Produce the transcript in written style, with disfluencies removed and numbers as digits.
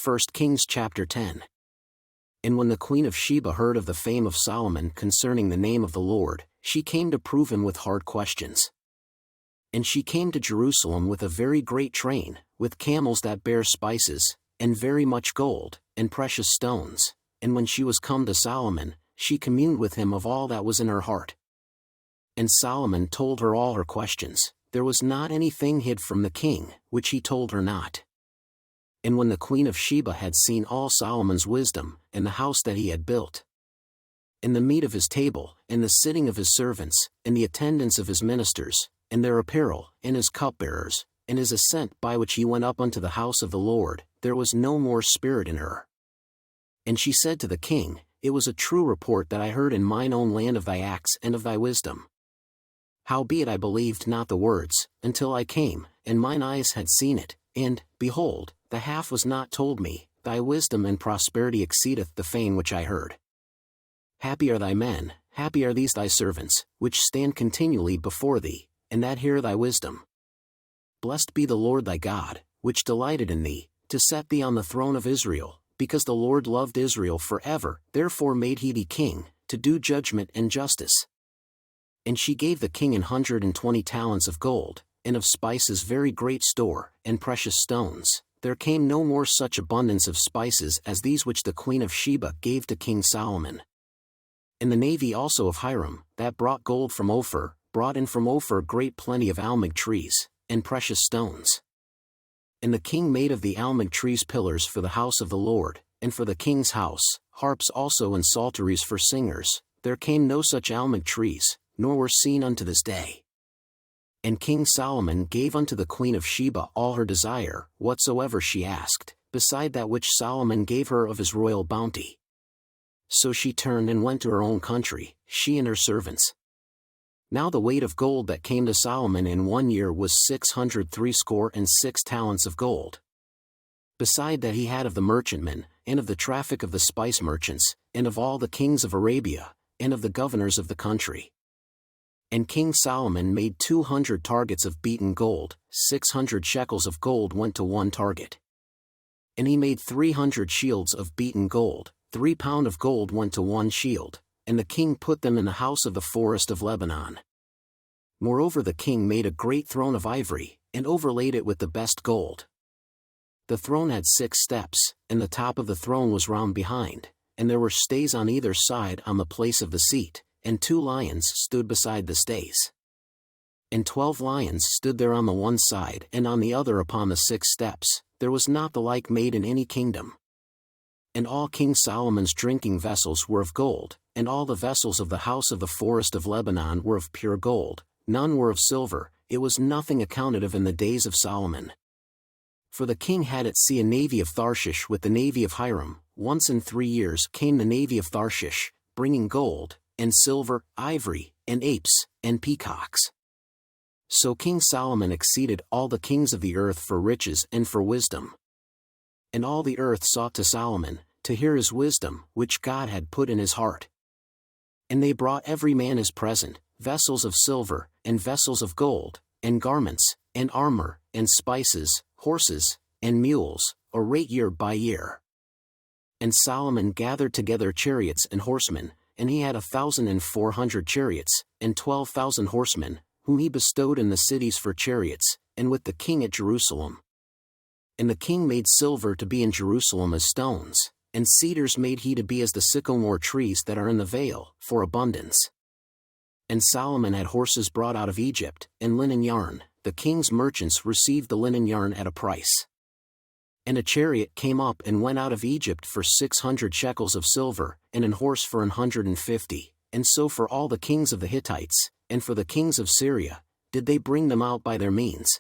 1 Kings chapter 10. And when the queen of Sheba heard of the fame of Solomon concerning the name of the Lord, she came to prove him with hard questions. And she came to Jerusalem with a very great train, with camels that bear spices, and very much gold, and precious stones. And when she was come to Solomon, she communed with him of all that was in her heart. And Solomon told her all her questions. There was not anything hid from the king, which he told her not. And when the queen of Sheba had seen all Solomon's wisdom, and the house that he had built, and the meat of his table, and the sitting of his servants, and the attendance of his ministers, and their apparel, and his cupbearers, and his ascent by which he went up unto the house of the Lord, there was no more spirit in her. And she said to the king, It was a true report that I heard in mine own land of thy acts and of thy wisdom. Howbeit I believed not the words, until I came, and mine eyes had seen it, and, behold, the half was not told me. Thy wisdom and prosperity exceedeth the fame which I heard. Happy are thy men, happy are these thy servants, which stand continually before thee, and that hear thy wisdom. Blessed be the Lord thy God, which delighted in thee, to set thee on the throne of Israel, because the Lord loved Israel forever, therefore made he thee king, to do judgment and justice. And she gave the king 120 talents of gold, and of spices very great store, and precious stones. There came no more such abundance of spices as these which the queen of Sheba gave to King Solomon. And the navy also of Hiram, that brought gold from Ophir, brought in from Ophir great plenty of almug trees, and precious stones. And the king made of the almug trees pillars for the house of the Lord, and for the king's house, harps also and psalteries for singers. There came no such almug trees, nor were seen unto this day. And King Solomon gave unto the queen of Sheba all her desire, whatsoever she asked, beside that which Solomon gave her of his royal bounty. So she turned and went to her own country, she and her servants. Now the weight of gold that came to Solomon in 1 year was 666 talents of gold. Beside that he had of the merchantmen, and of the traffic of the spice merchants, and of all the kings of Arabia, and of the governors of the country. And King Solomon made 200 targets of beaten gold, 600 shekels of gold went to one target. And he made 300 shields of beaten gold, 3 pound of gold went to one shield, and the king put them in the house of the forest of Lebanon. Moreover the king made a great throne of ivory, and overlaid it with the best gold. The throne had 6 steps, and the top of the throne was round behind, and there were stays on either side on the place of the seat, and 2 lions stood beside the stays. And 12 lions stood there on the one side and on the other upon the 6 steps. There was not the like made in any kingdom. And all King Solomon's drinking vessels were of gold, and all the vessels of the house of the forest of Lebanon were of pure gold, none were of silver. It was nothing accounted of in the days of Solomon. For the king had at sea a navy of Tharshish with the navy of Hiram. Once in 3 years came the navy of Tharshish, bringing gold, and silver, ivory, and apes, and peacocks. So King Solomon exceeded all the kings of the earth for riches and for wisdom. And all the earth sought to Solomon, to hear his wisdom, which God had put in his heart. And they brought every man his present, vessels of silver, and vessels of gold, and garments, and armor, and spices, horses, and mules, a rate year by year. And Solomon gathered together chariots and horsemen, and he had 1,400 chariots, and 12,000 horsemen, whom he bestowed in the cities for chariots, and with the king at Jerusalem. And the king made silver to be in Jerusalem as stones, and cedars made he to be as the sycamore trees that are in the vale, for abundance. And Solomon had horses brought out of Egypt, and linen yarn. The king's merchants received the linen yarn at a price. And a chariot came up and went out of Egypt for 600 shekels of silver, and an horse for 150, and so for all the kings of the Hittites, and for the kings of Syria, did they bring them out by their means.